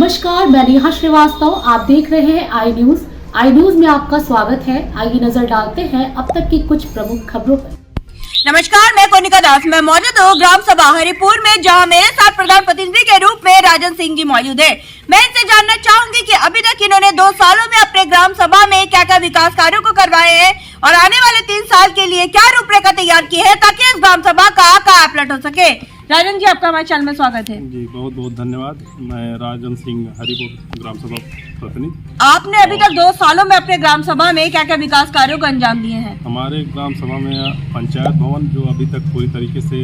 नमस्कार, मैं नेहा श्रीवास्तव। आप देख रहे हैं आई न्यूज में आपका स्वागत है। आइए नजर डालते हैं अब तक की कुछ प्रमुख खबरों पर। नमस्कार, मैं कोनिका दास। मैं मौजूद हूँ ग्राम सभा हरिपुर में, जहाँ मेरे साथ प्रधान प्रतिनिधि के रूप में राजन सिंह जी मौजूद है। मैं इनसे जानना चाहूंगी कि अभी तक इन्होंने 2 सालों में अपने ग्राम सभा में क्या क्या विकास कार्यों को करवाए हैं और आने वाले 3 साल के लिए क्या रूपरेखा तैयार की है ताकि इस ग्राम सभा का कायापलट हो सके। राजन जी, आपका हमारे चैनल में स्वागत है। जी, बहुत बहुत धन्यवाद। मैं राजन सिंह हरिपुर ग्राम सभा प्रतिनिधि। आपने अभी तक 2 सालों में अपने ग्राम सभा में क्या क्या विकास कार्यों को अंजाम दिए हैं? हमारे ग्राम सभा में पंचायत भवन, जो अभी तक पूरी तरीके से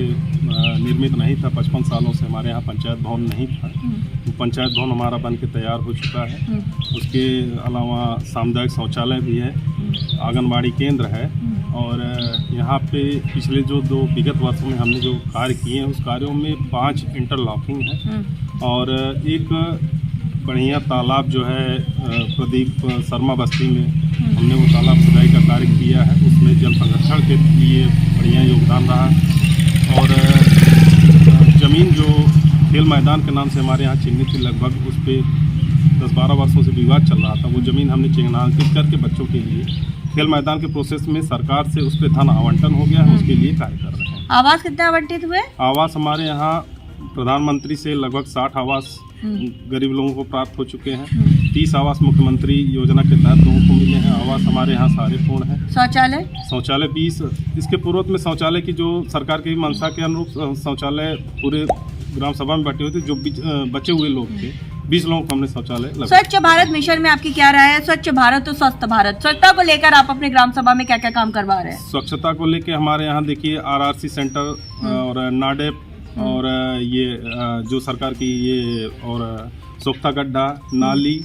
निर्मित नहीं था, 55 सालों से हमारे यहाँ पंचायत भवन नहीं था, तो पंचायत भवन हमारा बन के तैयार हो चुका है। उसके अलावा सामुदायिक शौचालय भी है, आंगनबाड़ी केंद्र है, और यहाँ पे पिछले जो 2 विगत वर्षों में हमने जो कार्य किए हैं, उस कार्यों में 5 इंटरलॉकिंग है और एक बढ़िया तालाब जो है प्रदीप शर्मा बस्ती में हमने वो तालाब खुदाई का कार्य किया है। उसमें जल संरक्षण के लिए बढ़िया योगदान रहा। और ज़मीन जो खेल मैदान के नाम से हमारे यहाँ चिन्हित थी, लगभग उस पर 10-12 वर्षों से विवाद चल रहा था। वो ज़मीन हमने चिन्हांकित करके बच्चों के लिए खेल मैदान के प्रोसेस में सरकार से उस पर धन आवंटन हो गया है, उसके लिए कार्य कर रहे हैं। आवास कितने आवंटित हुए? आवास हमारे यहाँ प्रधानमंत्री से लगभग 60 आवास गरीब लोगों को प्राप्त हो चुके हैं। 30 आवास मुख्यमंत्री योजना के तहत लोगों को मिले हैं। आवास हमारे यहाँ सारे पूर्ण हैं। शौचालय 20। इसके पूर्व में शौचालय की जो सरकार की मंशा के अनुरूप शौचालय पूरे ग्राम सभा में बैठे हुए थे, जो बचे हुए लोग थे, 20 लोगों को हमने शौचालय लगा। स्वच्छ भारत मिशन में आपकी क्या राय है? स्वच्छ भारत तो स्वस्थ भारत, स्वच्छता को लेकर आप अपने ग्राम सभा में क्या क्या काम करवा रहे हैं? स्वच्छता को लेकर हमारे यहाँ देखिए RRC सेंटर और नाडेप और ये जो सरकार की ये और सोख्ता गड्ढा, नाली,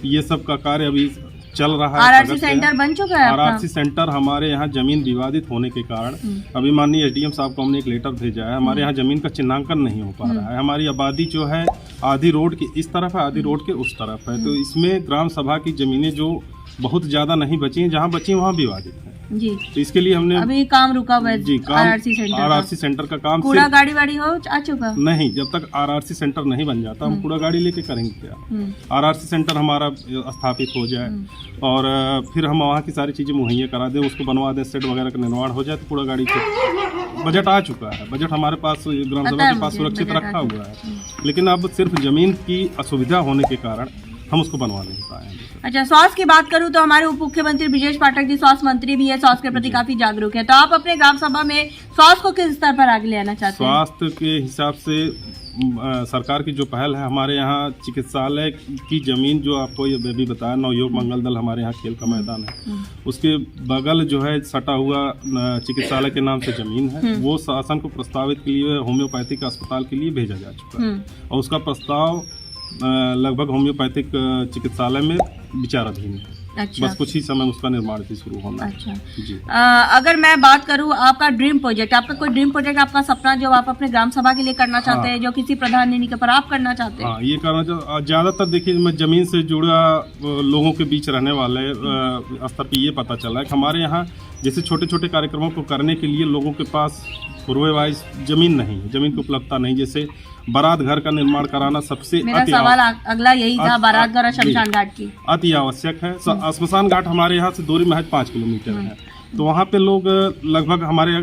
ये सब का कार्य अभी चल रहा है। RRC सेंटर बन चुका है? RRC सेंटर हमारे यहाँ जमीन विवादित होने के कारण अभी माननीय SDM साहब को हमने एक लेटर भेजा है। हमारे यहाँ जमीन का चिन्हांकन नहीं हो पा रहा है। हमारी आबादी जो है आधी रोड की इस तरफ है, आधी रोड के उस तरफ है, तो इसमें ग्राम सभा की जमीनें जो बहुत ज्यादा नहीं बची हैं, जहाँ बची वहाँ विवादित है जी। तो इसके लिए हमने अभी काम रुका हुआ है जी, RRC सेंटर का काम कूड़ा गाड़ी वाड़ी हो आ चुका नहीं। जब तक RRC सेंटर नहीं बन जाता हम कूड़ा गाड़ी लेके करेंगे क्या? RRC सेंटर हमारा स्थापित हो जाए और फिर हम वहाँ की सारी चीज़ें मुहैया करा दें, उसको बनवा दें, सेट वगैरह का निर्माण हो जाए, तो कूड़ा गाड़ी के बजट आ चुका है। बजट हमारे पास ग्राम सभा के पास सुरक्षित रखा हुआ है, लेकिन अब सिर्फ जमीन की असुविधा होने के कारण हम उसको बनवा नहीं पाए। अच्छा, स्वास्थ्य की बात करूं तो हमारे उप मुख्यमंत्री ब्रिजेश पाठक जी स्वास्थ्य मंत्री भी है, स्वास्थ्य के प्रति काफी जागरूक है, तो आप अपने ग्राम सभा में स्वास्थ्य को किस स्तर पर आगे ले आना चाहते हैं? स्वास्थ्य के हिसाब से सरकार की जो पहल है, हमारे यहाँ चिकित्सालय की जमीन जो आपको ये भी बताया, नवयोग मंगल दल हमारे यहाँ खेल का मैदान है, उसके बगल जो है सटा हुआ चिकित्सालय के नाम से जमीन है, वो शासन को प्रस्तावित के लिए होम्योपैथिक अस्पताल के लिए भेजा जा चुका है और उसका प्रस्ताव लगभग होम्योपैथिक चिकित्सालय में विचाराधीन है। अच्छा। बस कुछ ही समय उसका निर्माण भी शुरू होना। अच्छा जी। अगर मैं बात करूं आपका ड्रीम प्रोजेक्ट, आपका कोई ड्रीम प्रोजेक्ट, आपका सपना जो आप अपने ग्राम सभा के लिए करना चाहते हैं, जो किसी प्रधान नहीं के पर आप करना चाहते हैं? हाँ, ये करना ज्यादातर देखिए, मैं जमीन से जुड़ा लोगों के बीच रहने वाले स्तर पे ये पता चला है कि हमारे यहाँ जैसे छोटे छोटे कार्यक्रमों को करने के लिए लोगों के पास पूर्ववाइज जमीन नहीं है, जमीन की उपलब्धता नहीं। जैसे बारात घर का निर्माण कराना सबसे मेरा सवाल अगला यही था, बारात घर और शमशान घाट की अति आवश्यक है। शमशान घाट हमारे यहाँ से दूरी महज 5 किलोमीटर है, तो वहाँ पे लोग लगभग हमारे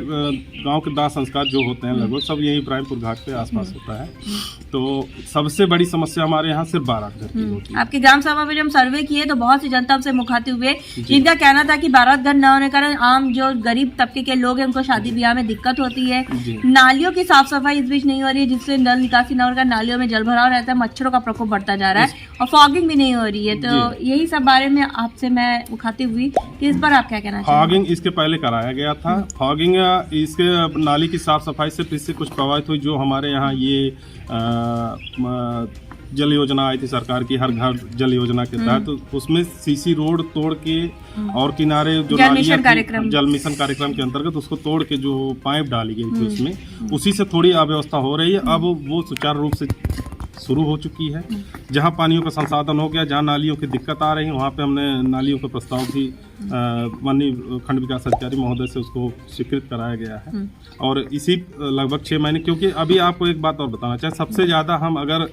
गांव के दाह संस्कार जो होते हैं लगभग सब यही इब्राहिमपुर घाट के आसपास होता है। तो सबसे बड़ी समस्या हमारे यहाँ सिर्फ बारात घर की होती है। आपकी ग्राम सभा में जब सर्वे किए तो बहुत सी जनता से मुखातिब हुए, जिनका कहना था कि बारात घर न होने के कारण आम जो गरीब तबके के लोग हैं उनको शादी ब्याह में दिक्कत होती है। नालियों की साफ सफाई इस बीच नहीं हो रही है, जिससे नल निकासी न होकर नालियों में जल भराव रहता है, मच्छरों का प्रकोप बढ़ता जा रहा है और फॉगिंग भी नहीं हो रही है। तो यही सब बारे में आपसे मैं मुखातिब हुई कि इस पर आप क्या कहना चाहते हैं? फॉगिंग इसके पहले कराया गया था। फॉगिंग इसके नाली की साफ सफाई से फिर से कुछ प्रभावित हुई। जो हमारे यहाँ ये जल योजना आई थी सरकार की, हर घर जल योजना के तहत, तो उसमें सीसी रोड तोड़ के और किनारे जो जल मिशन कार्यक्रम के अंतर्गत उसको तोड़ के जो पाइप डाली गई थी उसमें, उसी से थोड़ी अव्यवस्था हो रही है। अब वो सुचारू रूप से शुरू हो चुकी है। जहाँ पानियों का संसाधन हो गया, जहाँ नालियों की दिक्कत आ रही है, वहाँ पे हमने नालियों का प्रस्ताव भी माननीय खंड विकास अधिकारी महोदय से उसको स्वीकृत कराया गया है। और इसी लगभग 6 महीने, क्योंकि अभी आपको एक बात और बताना चाहिए, सबसे ज़्यादा हम अगर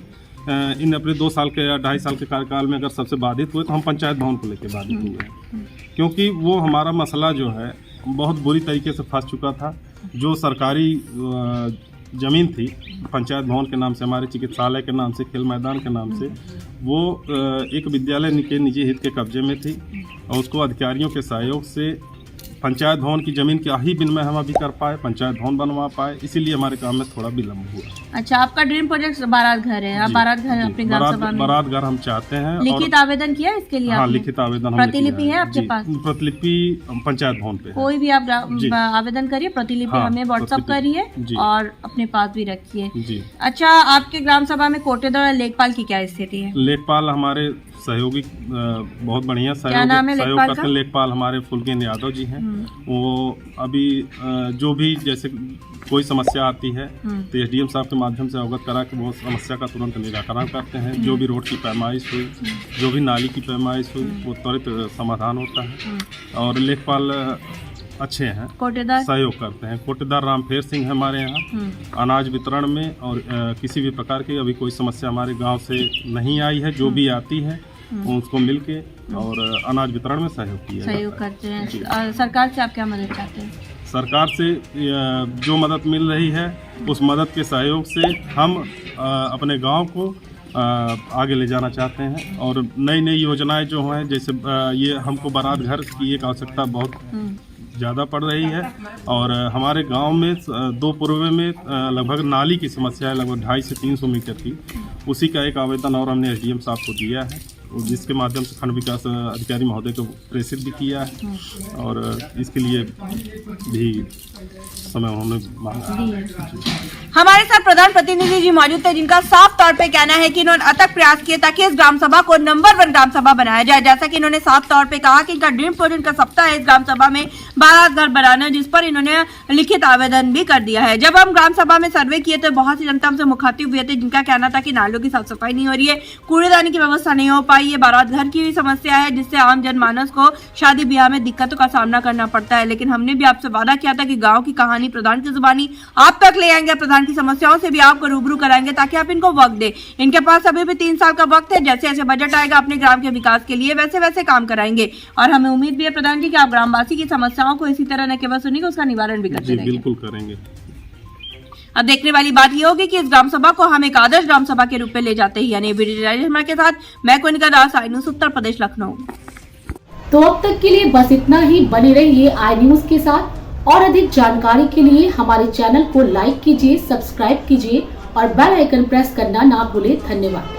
इन अपने 2 साल के या 2.5 साल के कार्यकाल में अगर सबसे बाधित हुए तो हम पंचायत भवन को लेकर बाधित हुए हैं, क्योंकि वो हमारा मसला जो है बहुत बुरी तरीके से फंस चुका था। जो सरकारी ज़मीन थी पंचायत भवन के नाम से, हमारे चिकित्सालय के नाम से, खेल मैदान के नाम से, वो एक विद्यालय के निजी हित के कब्जे में थी और उसको अधिकारियों के सहयोग से पंचायत भवन की ज़मीन के ही बिन में हम अभी कर पाए, पंचायत भवन बनवा पाए, इसीलिए हमारे काम में थोड़ा विलम्ब हुआ। अच्छा, आपका ड्रीम प्रोजेक्ट बारात घर है, आप बारात घर अपने ग्राम सभा में बारात घर हम चाहते हैं। लिखित आवेदन किया इसके लिए? हाँ, लिखित आवेदन। प्रतिलिपि है आपके पास? प्रतिलिपि पंचायत भवन पे। कोई भी आप आवेदन करिए, प्रतिलिपि हमें व्हाट्सएप करिए और अपने पास भी रखिए। अच्छा, आपके ग्राम सभा में कोटेदार और लेखपाल की क्या स्थिति है? लेखपाल हमारे सहयोगी बहुत बढ़िया सहयोग करते हैं। लेखपाल हमारे फुलकेन यादव जी हैं। वो अभी जो भी जैसे कोई समस्या आती है तो एसडीएम साहब के माध्यम से अवगत करा के वो समस्या का तुरंत निराकरण करते हैं। जो भी रोड की पैमाइश हुई, जो भी नाली की पैमाइश हुई, वो त्वरित समाधान होता है और लेखपाल अच्छे हैं, कोटेदार सहयोग करते हैं। कोटेदार रामफेर सिंह है हमारे यहाँ अनाज वितरण में, और किसी भी प्रकार की अभी कोई समस्या हमारे गांव से नहीं आई है। जो भी आती है उसको मिलके और अनाज वितरण में सहयोग करते हैं। और सरकार से आप क्या मदद चाहते हैं? सरकार से जो मदद मिल रही है उस मदद के सहयोग से हम अपने गांव को आगे ले जाना चाहते हैं और नई नई योजनाएं जो हैं, जैसे ये हमको बारात घर की एक आवश्यकता बहुत ज़्यादा पड़ रही है और हमारे गांव में 2 पूर्व में लगभग नाली की समस्या है, लगभग 250 से 300 मीटर की। उसी का एक आवेदन और हमने एसडीएम साहब को दिया है, जिसके माध्यम से खंड विकास अधिकारी महोदय को प्रेषित भी किया है और इसके लिए भी समय उन्होंने मांगा। हमारे साथ प्रधान प्रतिनिधि जी मौजूद थे, जिनका साफ तौर पे कहना है कि इन्होंने अथक प्रयास किए ताकि इस ग्राम सभा को नंबर 1 ग्राम सभा बनाया जाए। जैसा कि इन्होंने साफ तौर पे कहा कि इनका ड्रीम प्रोजेक्ट का सप्ताह है इस ग्राम सभा में बारात घर बनाना, जिस पर इन्होंने लिखित आवेदन भी कर दिया है। जब हम ग्राम सभा में सर्वे किए तो बहुत सी जनता हमसे मुखातिब हुए थे, जिनका कहना था कि नालों की साफ सफाई नहीं हो रही है, कूड़ेदानी की व्यवस्था नहीं हो पाई, ये बारात घर की समस्या है जिससे आम जनमानस को शादी ब्याह में दिक्कतों का सामना करना पड़ता है। लेकिन हमने भी आपसे वादा किया था कि गाँव की कहानी प्रधान की जुबानी आप तक ले आएंगे, प्रधान की समस्याओं से भी आपको रूबरू कराएंगे ताकि आप इनको वक्त दे। इनके पास अभी भी 3 साल का वक्त है, जैसे जैसे बजट आएगा अपने ग्राम के विकास के लिए वैसे वैसे काम कराएंगे और हमें उम्मीद भी है प्रधान जी कि आप ग्रामवासी की समस्याओं को इसी तरह न केवल सुनिएगा, उसका निवारण भी करते रहेंगे। बिल्कुल करेंगे। अब देखने वाली बात ये होगी कि इस ग्राम सभा को हम एक आदर्श ग्राम सभा के रूप में ले जाते हैं। यानी वीडियो के साथ मैं कोनिका दास, आई न्यूज़ उत्तर प्रदेश, लखनऊ। तो अब तक के लिए बस इतना ही। बने रहिए आई न्यूज़ के साथ और अधिक जानकारी के लिए हमारे चैनल को लाइक कीजिए, सब्सक्राइब कीजिए और बेल आइकन प्रेस करना ना भूलें। धन्यवाद।